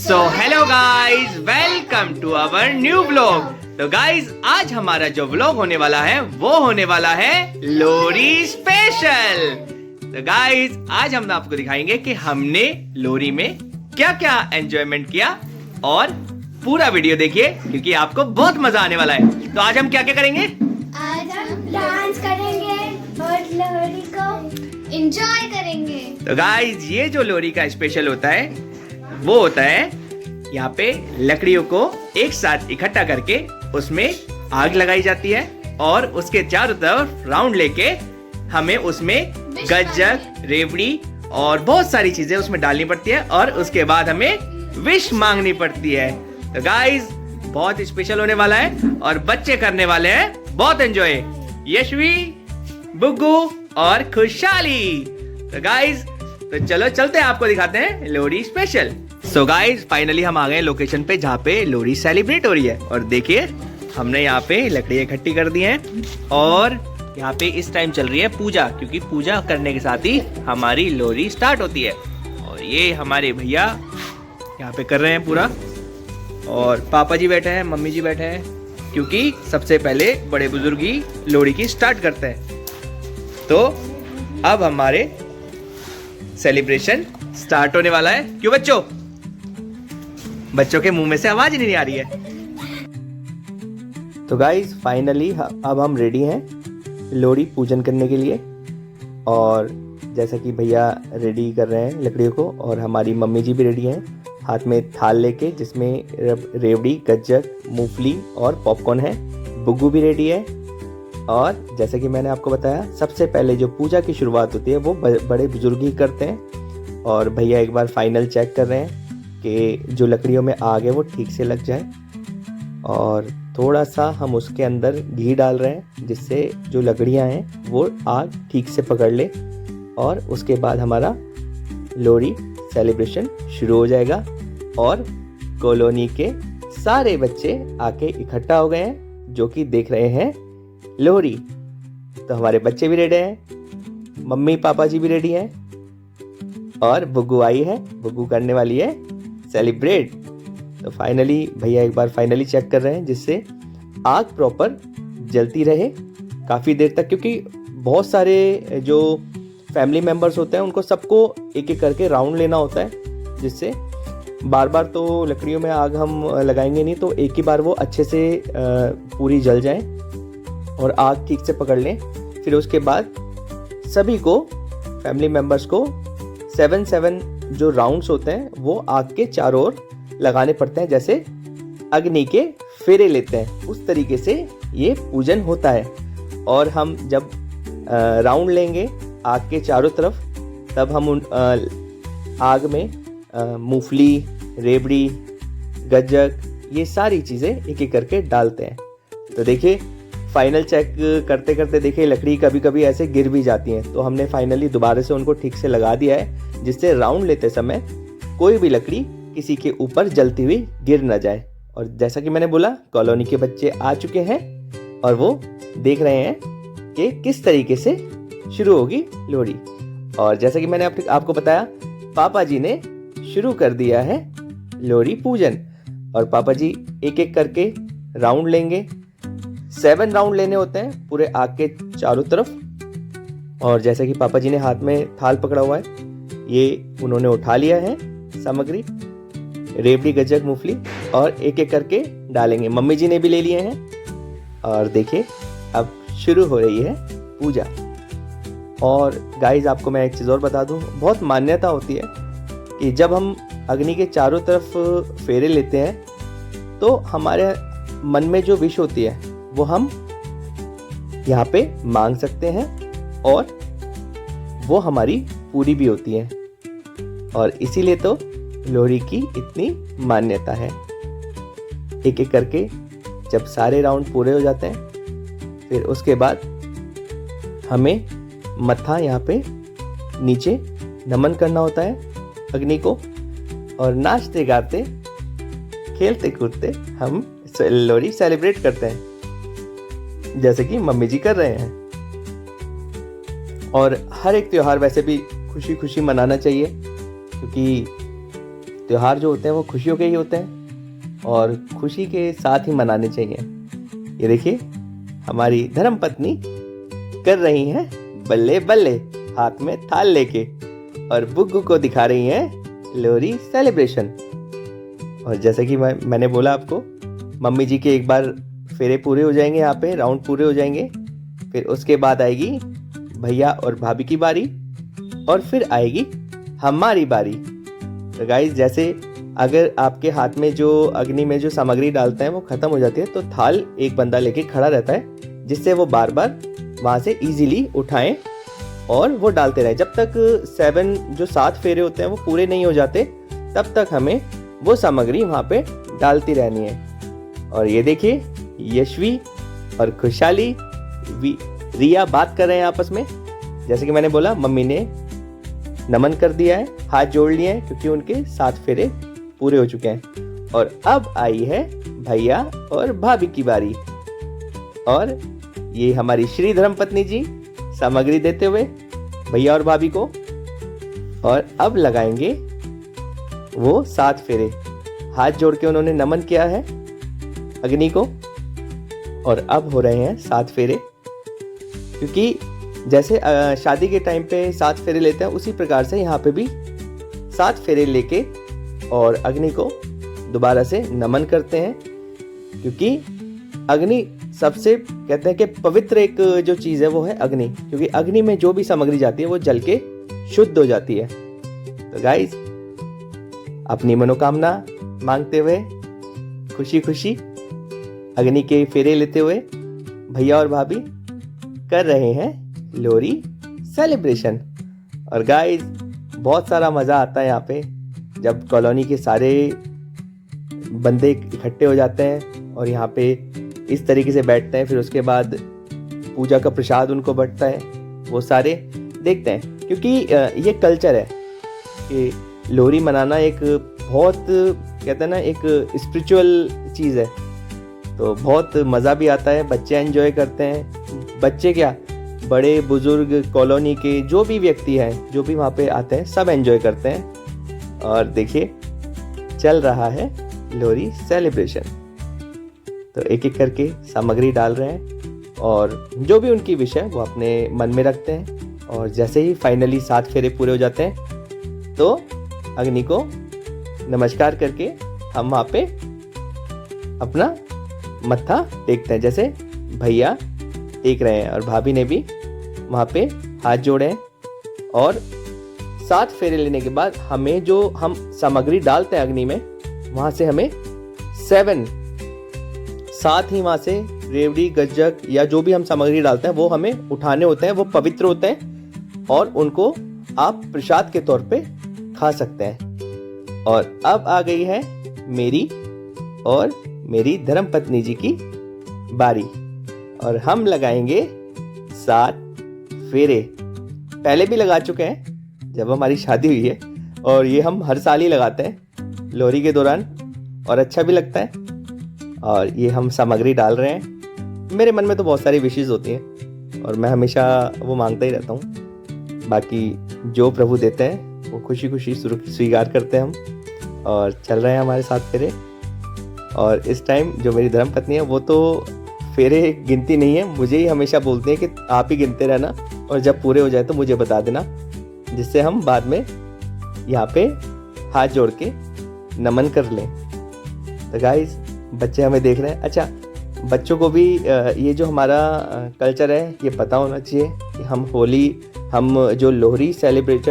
So hello guys, welcome to our new blog. तो guys आज हमारा जो ब्लॉग होने वाला है वो होने वाला है लोहड़ी स्पेशल। तो गाइज आज हम आपको दिखाएंगे कि हमने लोहड़ी में क्या क्या एंजॉयमेंट किया और पूरा वीडियो देखिए क्योंकि आपको बहुत मजा आने वाला है। तो आज हम क्या क्या करेंगे? आज हम डांस करेंगे और लोहड़ी को एंजॉय करेंगे। तो गाइज ये जो लोहड़ी का स्पेशल होता है वो होता है यहाँ पे लकड़ियों को एक साथ इकट्ठा करके उसमें आग लगाई जाती है और उसके चारों तरफ राउंड लेके हमें उसमें गज्जक, रेवड़ी और बहुत सारी चीजें उसमें डालनी पड़ती है और उसके बाद हमें विश मांगनी पड़ती है। तो गाइज बहुत स्पेशल होने वाला है और बच्चे करने वाले हैं बहुत एंजॉय, यशवी, बुग्गू और खुशहाली। तो गाइज तो चलो चलते हैं, आपको दिखाते हैं Lohri special. So guys finally हम आ गए लोकेशन पे जहाँ पे लोहड़ी सेलिब्रेट हो रही है और देखिए हमने यहाँ पे लकड़ियाँ इकट्ठी कर दी हैं और यहाँ पे इस टाइम चल रही है पूजा, क्योंकि पूजा करने के साथ ही हमारी लोहड़ी स्टार्ट होती है। और ये हमारे भैया यहाँ पे कर रहे हैं पूरा और पापा जी बैठे हैं, मम्मी जी बैठे हैं, क्योंकि सबसे पहले बड़े बुजुर्ग ही लोहड़ी की स्टार्ट करते हैं। तो अब हमारे सेलिब्रेशन स्टार्ट होने वाला है। क्यों बच्चों? बच्चों के मुंह में से आवाज नहीं आ रही है। तो गाइज फाइनली अब हम रेडी हैं लोहड़ी पूजन करने के लिए और जैसा कि भैया रेडी कर रहे हैं लकड़ियों को और हमारी मम्मी जी भी रेडी हैं हाथ में थाल लेके जिसमें रेवड़ी, गज्जक, मूंगफली और पॉपकॉर्न है। बुग्गू भी रेडी है और जैसा कि मैंने आपको बताया सबसे पहले जो पूजा की शुरुआत होती है वो बड़े बुजुर्ग ही करते हैं। और भैया एक बार फाइनल चेक कर रहे हैं कि जो लकड़ियों में आग है वो ठीक से लग जाए और थोड़ा सा हम उसके अंदर घी डाल रहे हैं जिससे जो लकड़ियां हैं वो आग ठीक से पकड़ ले और उसके बाद हमारा लोहड़ी सेलिब्रेशन शुरू हो जाएगा। और कॉलोनी के सारे बच्चे आके इकट्ठा हो गए हैं जो कि देख रहे हैं लोहड़ी। तो हमारे बच्चे भी रेडी हैं, मम्मी पापा जी भी रेडी हैं और बुग्गू आई है, बुग्गू करने वाली है सेलिब्रेट। तो फाइनली भैया एक बार फाइनली चेक कर रहे हैं जिससे आग प्रॉपर जलती रहे काफ़ी देर तक, क्योंकि बहुत सारे जो फैमिली मेम्बर्स होते हैं उनको सबको एक एक करके राउंड लेना होता है, जिससे बार बार तो लकड़ियों में आग हम लगाएंगे नहीं, तो एक ही बार वो अच्छे से पूरी जल जाए और आग ठीक से पकड़ लें। फिर उसके बाद सभी को फैमिली मेम्बर्स को 7 जो राउंड्स होते हैं वो आग के चारों ओर लगाने पड़ते हैं, जैसे अग्नि के फेरे लेते हैं उस तरीके से ये पूजन होता है। और हम जब राउंड लेंगे आग के चारों तरफ तब हम उन आग में मूंगफली, रेवड़ी, गज्जक ये सारी चीज़ें एक एक करके डालते हैं। तो देखिए फाइनल चेक करते करते देखिए लकड़ी कभी कभी ऐसे गिर भी जाती हैं, तो हमने फाइनली दोबारा से उनको ठीक से लगा दिया है जिससे राउंड लेते समय कोई भी लकड़ी किसी के ऊपर जलती हुई गिर न जाए। और जैसा कि मैंने बोला कॉलोनी के बच्चे आ चुके हैं और वो देख रहे हैं कि किस तरीके से शुरू होगी लोहड़ी। और जैसा कि मैंने आपको बताया पापा जी ने शुरू कर दिया है लोहड़ी पूजन और पापा जी एक एक करके राउंड लेंगे। 7 राउंड लेने होते हैं पूरे आग के चारों तरफ। और जैसे कि पापा जी ने हाथ में थाल पकड़ा हुआ है, ये उन्होंने उठा लिया है सामग्री, रेवड़ी, गज्जक, मूंगफली और एक एक करके डालेंगे। मम्मी जी ने भी ले लिए हैं और देखिए अब शुरू हो रही है पूजा। और गाइज आपको मैं एक चीज़ और बता दूं, बहुत मान्यता होती है कि जब हम अग्नि के चारों तरफ फेरे लेते हैं तो हमारे मन में जो विश होती है वो हम यहाँ पे मांग सकते हैं और वो हमारी पूरी भी होती है। और इसीलिए तो लोहड़ी की इतनी मान्यता है। एक एक करके जब सारे राउंड पूरे हो जाते हैं फिर उसके बाद हमें मत्था यहाँ पे नीचे नमन करना होता है अग्नि को और नाचते गाते खेलते कूदते हम लोहड़ी सेलिब्रेट करते हैं जैसे कि मम्मी जी कर रहे हैं। और हर एक त्योहार वैसे भी खुशी खुशी मनाना चाहिए, क्योंकि त्यौहार जो होते हैं वो खुशियों के ही होते हैं और खुशी के साथ ही मनाने चाहिए। ये देखिए हमारी धर्मपत्नी कर रही हैं बल्ले बल्ले, हाथ में थाल लेके, और बुग्गू को दिखा रही हैं लोहरी सेलिब्रेशन। और जैसे कि मैंने बोला आपको, मम्मी जी के एक बार फेरे पूरे हो जाएंगे, यहाँ पे राउंड पूरे हो जाएंगे, फिर उसके बाद आएगी भैया और भाभी की बारी, और फिर आएगी हमारी बारी। तो गाइस, जैसे अगर आपके हाथ में जो अग्नि में जो सामग्री डालते हैं वो खत्म हो जाती है, तो थाल एक बंदा लेके खड़ा रहता है, जिससे वो बार बार वहाँ से इजीली उठाएं और वो डालते रहे। जब तक 7 फेरे होते हैं वो पूरे नहीं हो जाते, तब तक हमें वो सामग्री वहाँ पे डालती रहनी है। और ये देखिए यशवी और खुशहाली रिया बात कर रहे हैं आपस में। जैसे कि मैंने बोला, मम्मी ने नमन कर दिया है, हाथ जोड़ लिए हैं, क्योंकि उनके 7 फेरे पूरे हो चुके हैं। और अब आई है भैया और भाभी की बारी, और ये हमारी श्री धर्मपत्नी जी सामग्री देते हुए भैया और भाभी को, और अब लगाएंगे वो 7 फेरे। हाथ जोड़ के उन्होंने नमन किया है अग्नि को, और अब हो रहे हैं 7 फेरे। क्योंकि जैसे शादी के टाइम पे 7 फेरे लेते हैं, उसी प्रकार से यहाँ पे भी 7 फेरे लेके और अग्नि को दोबारा से नमन करते हैं। क्योंकि अग्नि सबसे कहते हैं कि पवित्र एक जो चीज़ है वो है अग्नि, क्योंकि अग्नि में जो भी सामग्री जाती है वो जल के शुद्ध हो जाती है। तो गाइस, अपनी मनोकामना मांगते हुए खुशी खुशी अग्नि के फेरे लेते हुए भैया और भाभी कर रहे हैं लोहरी सेलिब्रेशन। और गाइस, बहुत सारा मज़ा आता है यहाँ पे, जब कॉलोनी के सारे बंदे इकट्ठे हो जाते हैं और यहाँ पे इस तरीके से बैठते हैं। फिर उसके बाद पूजा का प्रसाद उनको बंटता है, वो सारे देखते हैं। क्योंकि ये कल्चर है कि लोहरी मनाना एक बहुत कहते हैं ना, एक स्पिरिचुअल चीज़ है, तो बहुत मज़ा भी आता है। बच्चे एंजॉय करते हैं, बच्चे क्या, बड़े बुजुर्ग कॉलोनी के जो भी व्यक्ति हैं, जो भी वहाँ पे आते हैं, सब एंजॉय करते हैं। और देखिए चल रहा है लोहरी सेलिब्रेशन। तो एक एक करके सामग्री डाल रहे हैं और जो भी उनकी विश है वो अपने मन में रखते हैं। और जैसे ही फाइनली 7 फेरे पूरे हो जाते हैं, तो अग्नि को नमस्कार करके हम वहाँ पे अपना मत्था टेकते हैं। जैसे भैया टेक रहे हैं और भाभी ने भी वहाँ पे हाथ जोड़े हैं। और 7 फेरे लेने के बाद हमें जो हम सामग्री डालते हैं अग्नि में, वहाँ से हमें 7 ही वहाँ से रेवड़ी गज्जक या जो भी हम सामग्री डालते हैं वो हमें उठाने होते हैं। वो पवित्र होते हैं और उनको आप प्रसाद के तौर पे खा सकते हैं। और अब आ गई है मेरी और मेरी धर्मपत्नी जी की बारी, और हम लगाएंगे 7 फेरे। पहले भी लगा चुके हैं जब हमारी शादी हुई है, और ये हम हर साल ही लगाते हैं लोहरी के दौरान, और अच्छा भी लगता है। और ये हम सामग्री डाल रहे हैं। मेरे मन में तो बहुत सारी विशेष होती हैं और मैं हमेशा वो मांगता ही रहता हूँ। बाकी जो प्रभु देते हैं वो खुशी खुशी स्वीकार करते हैं हम, और चल रहे हैं हमारे 7 फेरे। और इस टाइम जो मेरी धर्मपत्नी है वो तो फेरे गिनती नहीं है, मुझे ही हमेशा बोलती है कि आप ही गिनते रहना, और जब पूरे हो जाए तो मुझे बता देना, जिससे हम बाद में यहाँ पे हाथ जोड़ के नमन कर लें। तो गाइस, बच्चे हमें देख रहे हैं। अच्छा, बच्चों को भी ये जो हमारा कल्चर है ये पता होना चाहिए कि हम जो लोहरी सेलिब्रेट।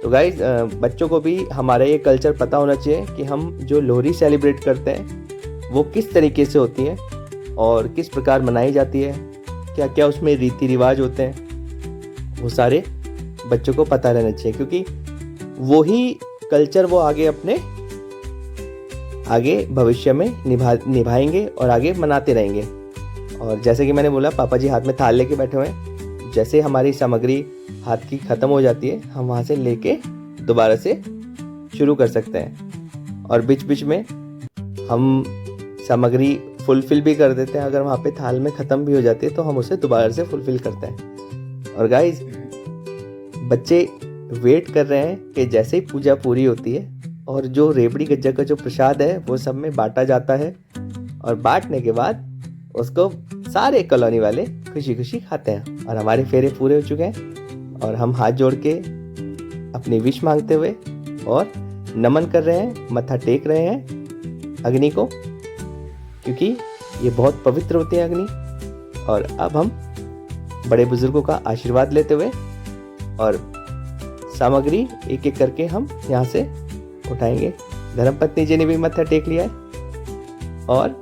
तो गाइस, बच्चों को भी हमारा ये कल्चर पता होना चाहिए कि हम जो लोहरी सेलिब्रेट करते हैं वो किस तरीके से होती है और किस प्रकार मनाई जाती है, क्या क्या उसमें रीति रिवाज होते हैं, वो सारे बच्चों को पता रहना चाहिए। क्योंकि वही कल्चर वो आगे भविष्य में निभाएंगे और आगे मनाते रहेंगे। और जैसे कि मैंने बोला, पापा जी हाथ में थाल लेके बैठे हुए हैं। जैसे हमारी सामग्री हाथ की ख़त्म हो जाती है, हम वहाँ से लेके दोबारा से शुरू कर सकते हैं। और बीच बीच में हम सामग्री फुलफिल भी कर देते हैं। अगर वहाँ पे थाल में ख़त्म भी हो जाती है तो हम उसे दोबारा से फुलफिल करते हैं। और गाइस, बच्चे वेट कर रहे हैं कि जैसे ही पूजा पूरी होती है और जो रेवड़ी गज्जा का जो प्रसाद है वो सब में बांटा जाता है, और बांटने के बाद उसको सारे कॉलोनी वाले खुशी खुशी खाते हैं। और हमारे फेरे पूरे हो चुके हैं और हम हाथ जोड़ के अपनी विश मांगते हुए और नमन कर रहे हैं, मत्था टेक रहे हैं अग्नि को, क्योंकि ये बहुत पवित्र होते हैं अग्नि। और अब हम बड़े बुजुर्गों का आशीर्वाद लेते हुए और सामग्री एक एक करके हम यहाँ से उठाएंगे। धर्मपत्नी जी ने भी मत्था टेक लिया है और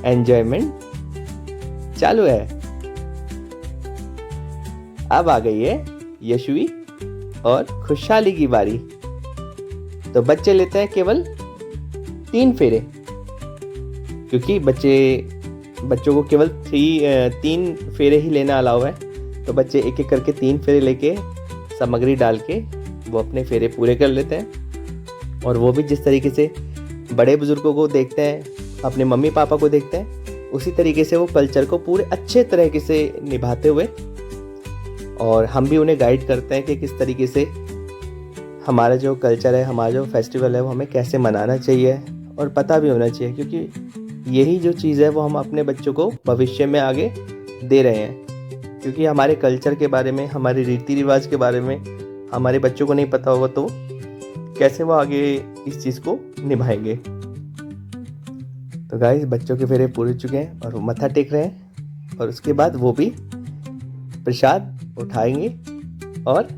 एंजॉयमेंट चालू है। अब आ गई है यशवी और खुशहाली की बारी। तो बच्चे लेते हैं केवल 3 फेरे, क्योंकि बच्चों को केवल 3 फेरे ही लेना अलाउ है। तो बच्चे एक एक करके 3 फेरे लेके सामग्री डाल के वो अपने फेरे पूरे कर लेते हैं। और वो भी जिस तरीके से बड़े बुजुर्गों को देखते हैं, अपने मम्मी पापा को देखते हैं, उसी तरीके से वो कल्चर को पूरे अच्छे तरीके से निभाते हुए, और हम भी उन्हें गाइड करते हैं कि किस तरीके से हमारा जो कल्चर है, हमारा जो फेस्टिवल है वो हमें कैसे मनाना चाहिए और पता भी होना चाहिए, क्योंकि यही जो चीज़ है वो हम अपने बच्चों को भविष्य में आगे दे रहे हैं। क्योंकि हमारे कल्चर के बारे में, हमारे रीति रिवाज के बारे में हमारे बच्चों को नहीं पता होगा तो कैसे वो आगे इस चीज़ को निभाएंगे। तो गाइस, बच्चों के फेरे पूरे चुके हैं और वो मत्था टेक रहे हैं, और उसके बाद वो भी प्रसाद उठाएंगे और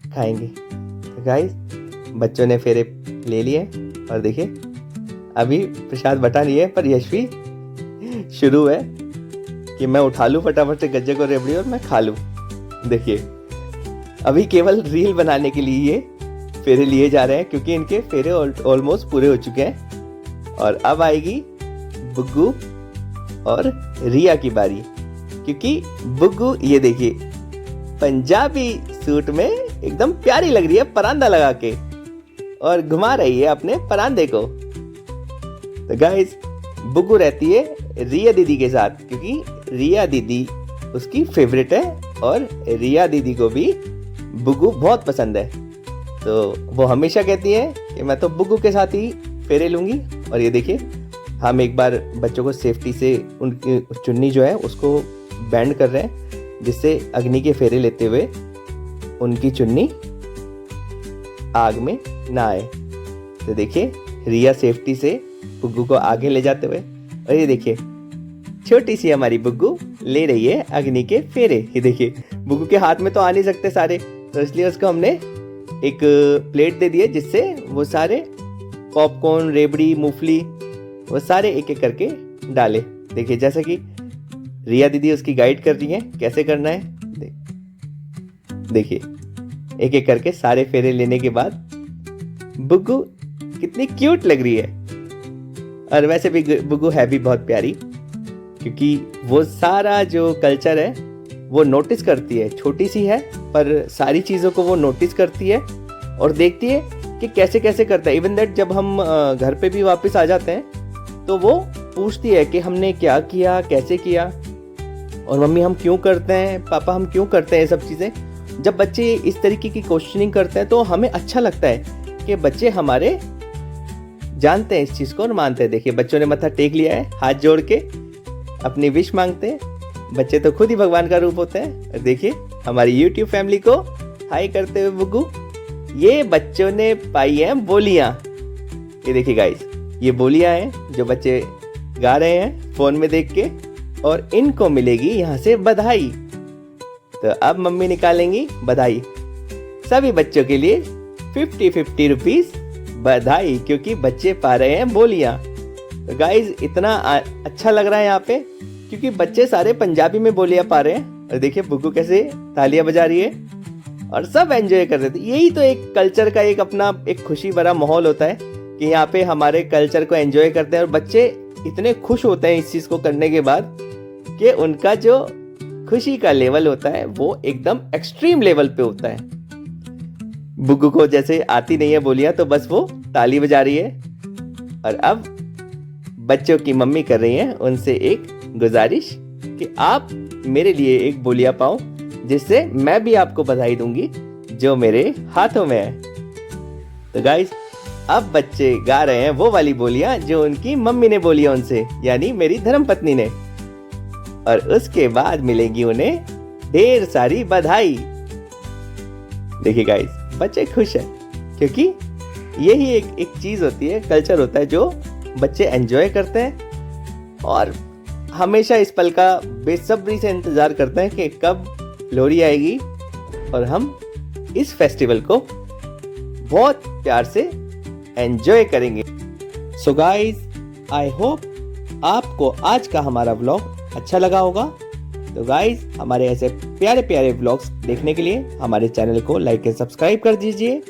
खाएंगे। तो गाइस, बच्चों ने फेरे ले लिए और देखिए अभी प्रसाद बटा नहीं है, पर यशवी शुरू है कि मैं उठा लूँ फटाफट से गज्जे को रेवड़ी और मैं खा लूँ। देखिए अभी केवल रील बनाने के लिए ये फेरे लिए जा रहे हैं, क्योंकि इनके फेरे ऑलमोस्ट पूरे हो चुके हैं। और अब आएगी बुग्गू और रिया की बारी, क्योंकि बुग्गू ये देखिए पंजाबी सूट में एकदम प्यारी लग रही है परांदा लगा के, और घुमा रही है अपने परांदे को। तो गाइस, बुग्गू रहती है रिया दीदी के साथ, क्योंकि रिया दीदी उसकी फेवरेट है और रिया दीदी को भी बुग्गू बहुत पसंद है। तो वो हमेशा कहती है कि मैं तो बुग्गू के साथ ही फेरे लूंगी। और ये देखिए हम एक बार बच्चों को सेफ्टी से उनकी चुन्नी जो है उसको बैंड कर रहे हैं, जिससे अग्नि के फेरे लेते हुए उनकी चुन्नी आग में ना आए। तो देखिए रिया सेफ्टी से बुग्गू को आगे ले जाते हुए, और ये देखिए छोटी सी हमारी बुग्गू ले रही है अग्नि के फेरे। ये देखिए बुग्गू के हाथ में तो आ नहीं सकते सारे, तो इसलिए उसको हमने एक प्लेट दे दी है, जिससे वो सारे पॉपकॉर्न, रेवड़ी, मूंगफली वो सारे एक एक करके डाले। देखिए जैसा कि रिया दीदी उसकी गाइड कर रही है कैसे करना है। देखिए एक एक करके सारे फेरे लेने के बाद बुग्गू कितनी क्यूट लग रही है। और वैसे भी बुग्गू है भी बहुत प्यारी, क्योंकि वो सारा जो कल्चर है वो नोटिस करती है। छोटी सी है पर सारी चीज़ों को वो नोटिस करती है और देखती है कि कैसे कैसे करता है। इवन दैट जब हम घर पे भी वापस आ जाते हैं तो वो पूछती है कि हमने क्या किया, कैसे किया, और मम्मी हम क्यों करते हैं, पापा हम क्यों करते हैं ये सब चीज़ें। जब बच्चे इस तरीके की क्वेश्चनिंग करते हैं तो हमें अच्छा लगता है कि बच्चे हमारे जानते हैं इस चीज़ को और मानते हैं। देखिए बच्चों ने मत्था टेक लिया है, हाथ जोड़ के अपनी विश मांगते हैं। बच्चे तो खुद ही भगवान का रूप होते हैं। और देखिए हमारी YouTube फैमिली को हाई करते हुए बुग्गू। ये बच्चों ने पाई हैं बोलियां। ये देखिए गाइस, ये बोलियां हैं जो बच्चे गा रहे हैं फोन में देख के, और इनको मिलेगी यहाँ से बधाई। तो अब मम्मी निकालेंगी बधाई सभी बच्चों के लिए 50-50 रुपीज बधाई, क्योंकि बच्चे पा रहे हैं बोलियां। तो गाइस इतना अच्छा लग रहा है यहाँ पे, क्योंकि बच्चे सारे पंजाबी में बोलियां पा रहे हैं। और देखिए बुग्गू कैसे तालियां बजा रही है और सब एंजॉय कर रहे थे। यही तो एक कल्चर का एक अपना एक खुशी भरा माहौल होता है कि यहाँ पे हमारे कल्चर को एंजॉय करते हैं, और बच्चे इतने खुश होते हैं इस चीज को करने के बाद कि उनका जो खुशी का लेवल होता है वो एकदम एक्सट्रीम लेवल पे होता है। बुग्गू को जैसे आती नहीं है बोलियां, तो बस वो ताली बजा रही है। और अब बच्चों की मम्मी कर रही है उनसे एक गुजारिश कि आप मेरे लिए एक बोलिया पाओ, जिससे मैं भी आपको बधाई दूंगी जो मेरे हाथों में है। तो गाइस अब बच्चे गा रहे हैं वो वाली बोलियां जो उनकी मम्मी ने बोली उनसे, यानी मेरी धर्मपत्नी ने। और उसके बाद मिलेगी उन्हें ढेर सारी बधाई। देखिए गाइस, बच्चे खुश हैं क्योंकि यही एक चीज होती है, कल्चर होता है जो बच्चे एंजॉय करते हैं और हमेशा इस पल का बेसब्री से इंतजार करते हैं कि कब लोहड़ी आएगी और हम इस फेस्टिवल को बहुत प्यार से एंजॉय करेंगे। सो गाइस, आई होप आपको आज का हमारा व्लॉग अच्छा लगा होगा। तो गाइस, हमारे ऐसे प्यारे प्यारे व्लॉग्स देखने के लिए हमारे चैनल को लाइक एंड सब्सक्राइब कर दीजिए।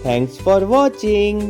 Thanks for watching.